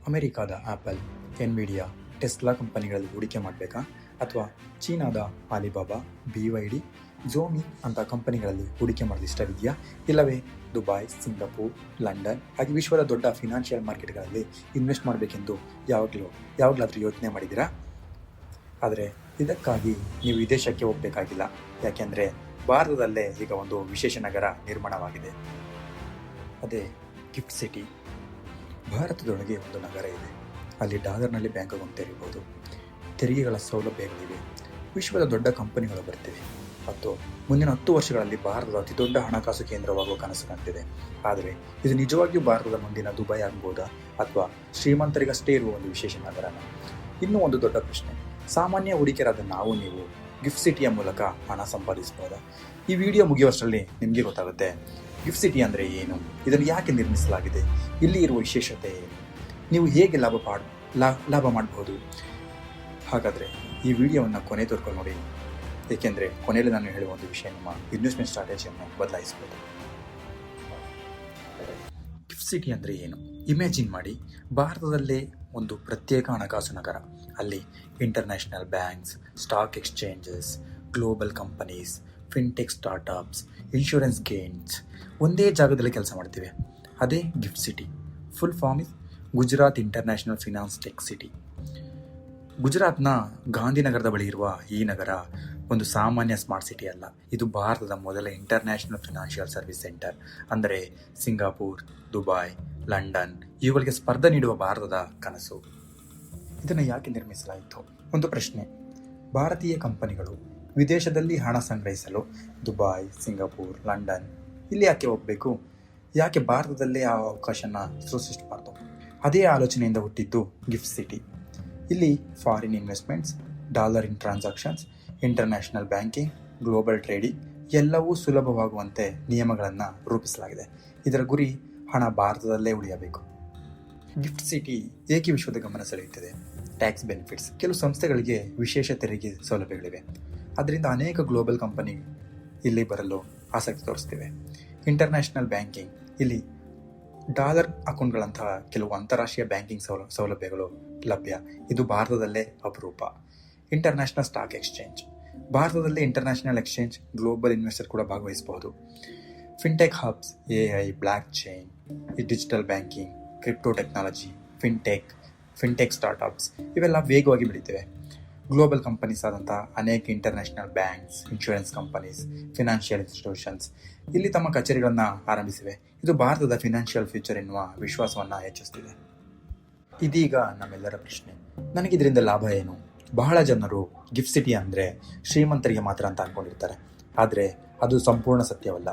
ಅಮೆರಿಕಾದ apple, Nvidia, Tesla ಕಂಪನಿಗಳಲ್ಲಿ ಹೂಡಿಕೆ ಮಾಡಬೇಕಾ ಅಥವಾ ಚೀನಾದ ಆಲಿಬಾಬಾ, BYD, ಝೋಮಿ ಅಂತ ಕಂಪನಿಗಳಲ್ಲಿ ಹೂಡಿಕೆ ಮಾಡಲು ಇಷ್ಟವಿದೆಯಾ? ಇಲ್ಲವೇ ದುಬೈ, ಸಿಂಗಪೂರ್, ಲಂಡನ್ ಹಾಗೆ ವಿಶ್ವದ ದೊಡ್ಡ ಫಿನಾನ್ಷಿಯಲ್ ಮಾರ್ಕೆಟ್ಗಳಲ್ಲಿ ಇನ್ವೆಸ್ಟ್ ಮಾಡಬೇಕೆಂದು ಯಾವಾಗಲಾದರೂ ಯೋಚನೆ ಮಾಡಿದ್ದೀರಾ? ಆದರೆ ಇದಕ್ಕಾಗಿ ನೀವು ವಿದೇಶಕ್ಕೆ ಹೋಗಬೇಕಾಗಿಲ್ಲ. ಯಾಕೆಂದರೆ ಭಾರತದಲ್ಲೇ ಈಗ ಒಂದು ವಿಶೇಷ ನಗರ ನಿರ್ಮಾಣವಾಗಿದೆ. ಅದೇ ಗಿಫ್ಟ್ ಸಿಟಿ. ಭಾರತದೊಳಗೆ ಒಂದು ನಗರ ಇದೆ. ಅಲ್ಲಿ ಡಾಲರ್ನಲ್ಲಿ ಬ್ಯಾಂಕ್ ಅಕೌಂಟ್ ತೆರೆಯಬಹುದು. ತೆರಿಗೆಗಳ ಸೌಲಭ್ಯಗಳಿವೆ. ವಿಶ್ವದ ದೊಡ್ಡ ಕಂಪನಿಗಳು ಬರ್ತಿವೆ ಮತ್ತು ಮುಂದಿನ 10 ವರ್ಷಗಳಲ್ಲಿ ಭಾರತದ ಅತಿ ದೊಡ್ಡ ಹಣಕಾಸು ಕೇಂದ್ರವಾಗುವ ಕನಸು ಕಾಣ್ತಿದೆ. ಆದರೆ ಇದು ನಿಜವಾಗಿಯೂ ಭಾರತದ ಮುಂದಿನ ದುಬೈ ಆಗಬಹುದಾ ಅಥವಾ ಶ್ರೀಮಂತರಿಗಷ್ಟೇ ಇರುವ ಒಂದು ವಿಶೇಷ ನಗರನ? ಇನ್ನೂ ಒಂದು ದೊಡ್ಡ ಪ್ರಶ್ನೆ, ಸಾಮಾನ್ಯ ಹೂಡಿಕೆರಾದ ನೀವು ಗಿಫ್ಟ್ ಸಿಟಿಯ ಮೂಲಕ ಹಣ ಸಂಪಾದಿಸಬಹುದಾ? ಈ ವಿಡಿಯೋ ಮುಗಿಯುವಷ್ಟರಲ್ಲಿ ನಿಮಗೆ ಗೊತ್ತಾಗುತ್ತೆ ಗಿಫ್ಟ್ ಸಿಟಿ ಅಂದರೆ ಏನು, ಇದನ್ನು ಯಾಕೆ ನಿರ್ಮಿಸಲಾಗಿದೆ, ಇಲ್ಲಿ ಇರುವ ವಿಶೇಷತೆ ಏನು, ನೀವು ಹೇಗೆ ಲಾಭ ಮಾಡಬಹುದು. ಹಾಗಾದರೆ ಈ ವಿಡಿಯೋವನ್ನು ಕೊನೆ ತೋರ್ಕೊಂಡು ನೋಡಿ, ಏಕೆಂದರೆ ಕೊನೆಯಲ್ಲಿ ನಾನು ಹೇಳುವ ಒಂದು ವಿಷಯ ನಿಮ್ಮ ಇನ್ವೆಸ್ಟ್ಮೆಂಟ್ ಸ್ಟ್ರಾಟಜಿಯನ್ನು ಬದಲಾಯಿಸಬಹುದು. ಗಿಫ್ಟ್ ಸಿಟಿ ಅಂದರೆ ಏನು? ಇಮ್ಯಾಜಿನ್ ಮಾಡಿ, ಭಾರತದಲ್ಲೇ ಒಂದು ಪ್ರತ್ಯೇಕ ಹಣಕಾಸು ನಗರ. ಅಲ್ಲಿ international banks, stock exchanges, global companies, fintech startups, insurance gains ಒಂದೇ ಜಾಗದಲ್ಲಿ ಕೆಲಸ ಮಾಡ್ತಿವೆ. ಅದೇ gift city. Full form is Gujarat international finance tech city. ಗುಜರಾತ್ನ ಗಾಂಧಿನಗರದ ಬಳಿ ಇರುವ ಈ ನಗರ ಒಂದು ಸಾಮಾನ್ಯ ಸ್ಮಾರ್ಟ್ ಸಿಟಿ ಅಲ್ಲ. ಇದು ಭಾರತದ ಮೊದಲ ಇಂಟರ್ನ್ಯಾಷನಲ್ ಫಿನಾನ್ಷಿಯಲ್ ಸರ್ವಿಸ್ ಸೆಂಟರ್. ಅಂದರೆ ಸಿಂಗಾಪುರ್, ದುಬೈ, ಲಂಡನ್ ಇವುಗಳಿಗೆ ಸ್ಪರ್ಧೆ ನೀಡುವ ಭಾರತದ ಕನಸು. ಇದನ್ನು ಯಾಕೆ ನಿರ್ಮಿಸಲಾಯಿತು? ಒಂದು ಪ್ರಶ್ನೆ. ಭಾರತೀಯ ಕಂಪನಿಗಳು ವಿದೇಶದಲ್ಲಿ ಹಣ ಸಂಗ್ರಹಿಸಲು ದುಬೈ, ಸಿಂಗಾಪುರ್, ಲಂಡನ್ ಇಲ್ಲಿ ಯಾಕೆ ಹೋಗಬೇಕು? ಯಾಕೆ ಭಾರತದಲ್ಲೇ ಆ ಅವಕಾಶನ ಸೃಷ್ಟಿಸಬಾರ್ದು? ಅದೇ ಆಲೋಚನೆಯಿಂದ ಹುಟ್ಟಿದ್ದು ಗಿಫ್ಟ್ ಸಿಟಿ. ಇಲ್ಲಿ ಫಾರಿನ್ ಇನ್ವೆಸ್ಟ್ಮೆಂಟ್ಸ್, ಡಾಲರ್ ಇನ್ transactions, international banking, global trading ಎಲ್ಲವೂ ಸುಲಭವಾಗುವಂತೆ ನಿಯಮಗಳನ್ನು ರೂಪಿಸಲಾಗಿದೆ. ಇದರ ಗುರಿ ಹಣ ಭಾರತದಲ್ಲೇ ಉಳಿಯಬೇಕು. ಗಿಫ್ಟ್ ಸಿಟಿ ಏಕೆ ವಿಶ್ವದ ಗಮನ ಸೆಳೆಯುತ್ತದೆ? Tax benefits. ಕೆಲವು ಸಂಸ್ಥೆಗಳಿಗೆ ವಿಶೇಷ ತೆರಿಗೆ ಸೌಲಭ್ಯಗಳಿವೆ. ಅದರಿಂದ ಅನೇಕ ಗ್ಲೋಬಲ್ ಕಂಪನಿ ಇಲ್ಲಿ ಬರಲು ಆಸಕ್ತಿ ತೋರಿಸ್ತಿವೆ. International banking. ಇಲ್ಲಿ ಡಾಲರ್ ಅಕೌಂಟ್ಗಳಂತಹ ಕೆಲವು ಅಂತಾರಾಷ್ಟ್ರೀಯ ಬ್ಯಾಂಕಿಂಗ್ ಸೌಲಭ್ಯಗಳು ಲಭ್ಯ. ಇದು ಭಾರತದಲ್ಲೇ ಅಪರೂಪ. International stock exchange. ಭಾರತದಲ್ಲಿ ಇಂಟರ್ನ್ಯಾಷನಲ್ ಎಕ್ಸ್ಚೇಂಜ್, ಗ್ಲೋಬಲ್ ಇನ್ವೆಸ್ಟರ್ ಕೂಡ ಭಾಗವಹಿಸಬಹುದು. Fintech hubs, AI, block chain, digital banking, crypto technology, fintech startups ಇವೆಲ್ಲ ವೇಗವಾಗಿ ಬೆಳೀತಿವೆ. ಗ್ಲೋಬಲ್ ಕಂಪನೀಸ್ ಆದಂಥ ಅನೇಕ international banks, insurance companies, financial institutions ಇಲ್ಲಿ ತಮ್ಮ ಕಚೇರಿಗಳನ್ನು ಆರಂಭಿಸಿವೆ. ಇದು ಭಾರತದ ಫಿನಾನ್ಷಿಯಲ್ ಫ್ಯೂಚರ್ ಎನ್ನುವ ವಿಶ್ವಾಸವನ್ನು ಹೆಚ್ಚಿಸುತ್ತಿದೆ. ಇದೀಗ ನಮ್ಮೆಲ್ಲರ ಪ್ರಶ್ನೆ, ನನಗಿದರಿಂದ ಲಾಭ ಏನು? ಬಹಳ ಜನರು ಗಿಫ್ಟ್ ಸಿಟಿ ಅಂದರೆ ಶ್ರೀಮಂತರಿಗೆ ಮಾತ್ರ ಅಂತ ಅಂದ್ಕೊಂಡಿರ್ತಾರೆ. ಆದರೆ ಅದು ಸಂಪೂರ್ಣ ಸತ್ಯವಲ್ಲ.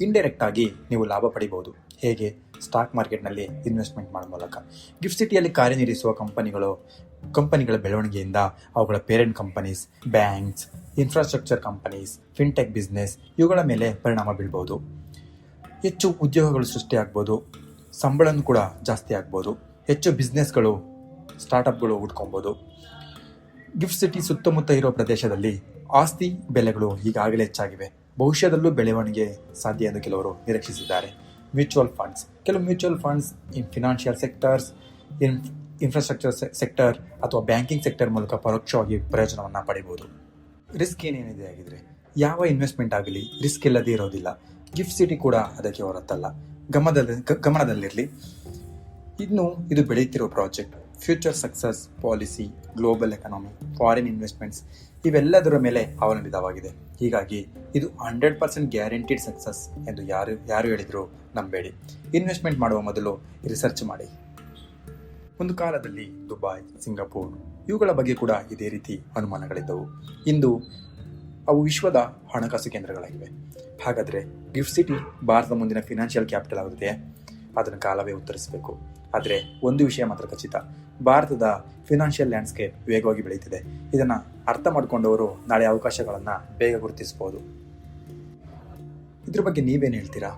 ಇಂಡೈರೆಕ್ಟ್ ಆಗಿ ನೀವು ಲಾಭ ಪಡಿಬಹುದು. ಹೇಗೆ? ಸ್ಟಾಕ್ ಮಾರ್ಕೆಟ್ನಲ್ಲಿ ಇನ್ವೆಸ್ಟ್ಮೆಂಟ್ ಮಾಡೋ ಮೂಲಕ. ಗಿಫ್ಟ್ ಸಿಟಿಯಲ್ಲಿ ಕಾರ್ಯನಿರ್ವಹಿಸುವ ಕಂಪನಿಗಳ ಬೆಳವಣಿಗೆಯಿಂದ ಅವುಗಳ parent companies, banks, infrastructure companies, fintech business ಇವುಗಳ ಮೇಲೆ ಪರಿಣಾಮ ಬೀಳ್ಬೋದು. ಹೆಚ್ಚು ಉದ್ಯೋಗಗಳು ಸೃಷ್ಟಿಯಾಗ್ಬೋದು, ಸಂಬಳನೂ ಕೂಡ ಜಾಸ್ತಿ ಆಗ್ಬೋದು, ಹೆಚ್ಚು ಬಿಸ್ನೆಸ್ಗಳು, ಸ್ಟಾರ್ಟಪ್ಗಳು ಹುಡ್ಕೊಬೋದು. ಗಿಫ್ಟ್ ಸಿಟಿ ಸುತ್ತಮುತ್ತ ಇರೋ ಪ್ರದೇಶದಲ್ಲಿ ಆಸ್ತಿ ಬೆಲೆಗಳು ಈಗಾಗಲೇ ಹೆಚ್ಚಾಗಿವೆ. ಭವಿಷ್ಯದಲ್ಲೂ ಬೆಳವಣಿಗೆ ಸಾಧ್ಯ ಎಂದು ಕೆಲವರು ನಿರೀಕ್ಷಿಸಿದ್ದಾರೆ. Mutual funds. ಕೆಲವು mutual funds financial sectors, infrastructure sector ಅಥವಾ ಬ್ಯಾಂಕಿಂಗ್ ಸೆಕ್ಟರ್ ಮೂಲಕ ಪರೋಕ್ಷವಾಗಿ ಪ್ರಯೋಜನವನ್ನು ಪಡೆಯಬಹುದು. ರಿಸ್ಕ್ ಏನೇನಿದೆ ಆಗಿದ್ರೆ ಯಾವ ಇನ್ವೆಸ್ಟ್ಮೆಂಟ್ ಆಗಲಿ ರಿಸ್ಕ್ ಇಲ್ಲದೇ ಇರೋದಿಲ್ಲ. ಗಿಫ್ಟ್ ಸಿಟಿ ಕೂಡ ಅದಕ್ಕೆ ಹೊರತಲ್ಲ. ಗಮನದಲ್ಲಿರಲಿ, ಇದು ಬೆಳೆಯುತ್ತಿರುವ project. Future success, policy, global economy, foreign investments ಇವೆಲ್ಲದರ ಮೇಲೆ ಅವಲಂಬಿತವಾಗಿದೆ. ಹೀಗಾಗಿ ಇದು 100% ಗ್ಯಾರಂಟಿಡ್ ಸಕ್ಸಸ್ ಎಂದು ಯಾರು ಹೇಳಿದರೂ ನಂಬೇಡಿ. ಇನ್ವೆಸ್ಟ್ಮೆಂಟ್ ಮಾಡುವ ಮೊದಲು ರಿಸರ್ಚ್ ಮಾಡಿ. ಒಂದು ಕಾಲದಲ್ಲಿ ದುಬೈ, ಸಿಂಗಾಪುರ್ ಇವುಗಳ ಬಗ್ಗೆ ಕೂಡ ಇದೇ ರೀತಿ ಅನುಮಾನಗಳಿದ್ದವು. ಇಂದು ಅವು ವಿಶ್ವದ ಹಣಕಾಸು ಕೇಂದ್ರಗಳಾಗಿವೆ. ಹಾಗಾದರೆ ಗಿಫ್ಟ್ ಸಿಟಿ ಭಾರತದ ಮುಂದಿನ ಫಿನಾನ್ಷಿಯಲ್ ಕ್ಯಾಪಿಟಲ್ ಆಗುತ್ತದೆಯೇ? ಅದನ್ನು ಕಾಲವೇ ಉತ್ತರಿಸಬೇಕು. ಆದರೆ ಒಂದು ವಿಷಯ ಮಾತ್ರ ಖಚಿತ, ಭಾರತದ ಫಿನಾನ್ಷಿಯಲ್ ಲ್ಯಾಂಡ್ಸ್ಕೇಪ್ ವೇಗವಾಗಿ ಬೆಳೆಯುತ್ತಿದೆ. ಇದನ್ನು ಅರ್ಥ ಮಾಡಿಕೊಂಡವರು ನಾಳೆ ಅವಕಾಶಗಳನ್ನು ಬೇಗ ಗುರುತಿಸಬಹುದು. ಇದ್ರ ಬಗ್ಗೆ ನೀವೇನು ಹೇಳ್ತೀರಾ?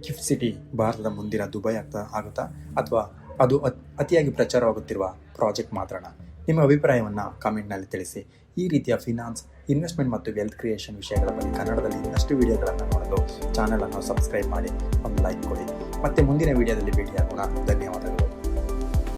ಗಿಫ್ಟ್ ಸಿಟಿ ಭಾರತದ ಮುಂದಿನ ದುಬೈ ಆಗುತ್ತಾ ಅಥವಾ ಅದು ಅತಿಯಾಗಿ ಪ್ರಚಾರವಾಗುತ್ತಿರುವ ಪ್ರಾಜೆಕ್ಟ್ ಮಾತ್ರನಾ? ನಿಮ್ಮ ಅಭಿಪ್ರಾಯವನ್ನು ಕಾಮೆಂಟ್ನಲ್ಲಿ ತಿಳಿಸಿ. ಈ ರೀತಿಯ ಫಿನಾನ್ಸ್, ಇನ್ವೆಸ್ಟ್ಮೆಂಟ್ ಮತ್ತು ವೆಲ್ತ್ ಕ್ರಿಯೇಷನ್ ವಿಷಯಗಳ ಬಗ್ಗೆ ಕನ್ನಡದಲ್ಲಿ ಇನ್ನಷ್ಟು ವಿಡಿಯೋಗಳನ್ನು ನೋಡಲು ಚಾನಲನ್ನು ಸಬ್ಸ್ಕ್ರೈಬ್ ಮಾಡಿ, ಒಂದು ಲೈಕ್ ಕೊಡಿ. ಮತ್ತೆ ಮುಂದಿನ ವಿಡಿಯೋದಲ್ಲಿ ಭೇಟಿಯಾಗೋಣ. ಧನ್ಯವಾದ.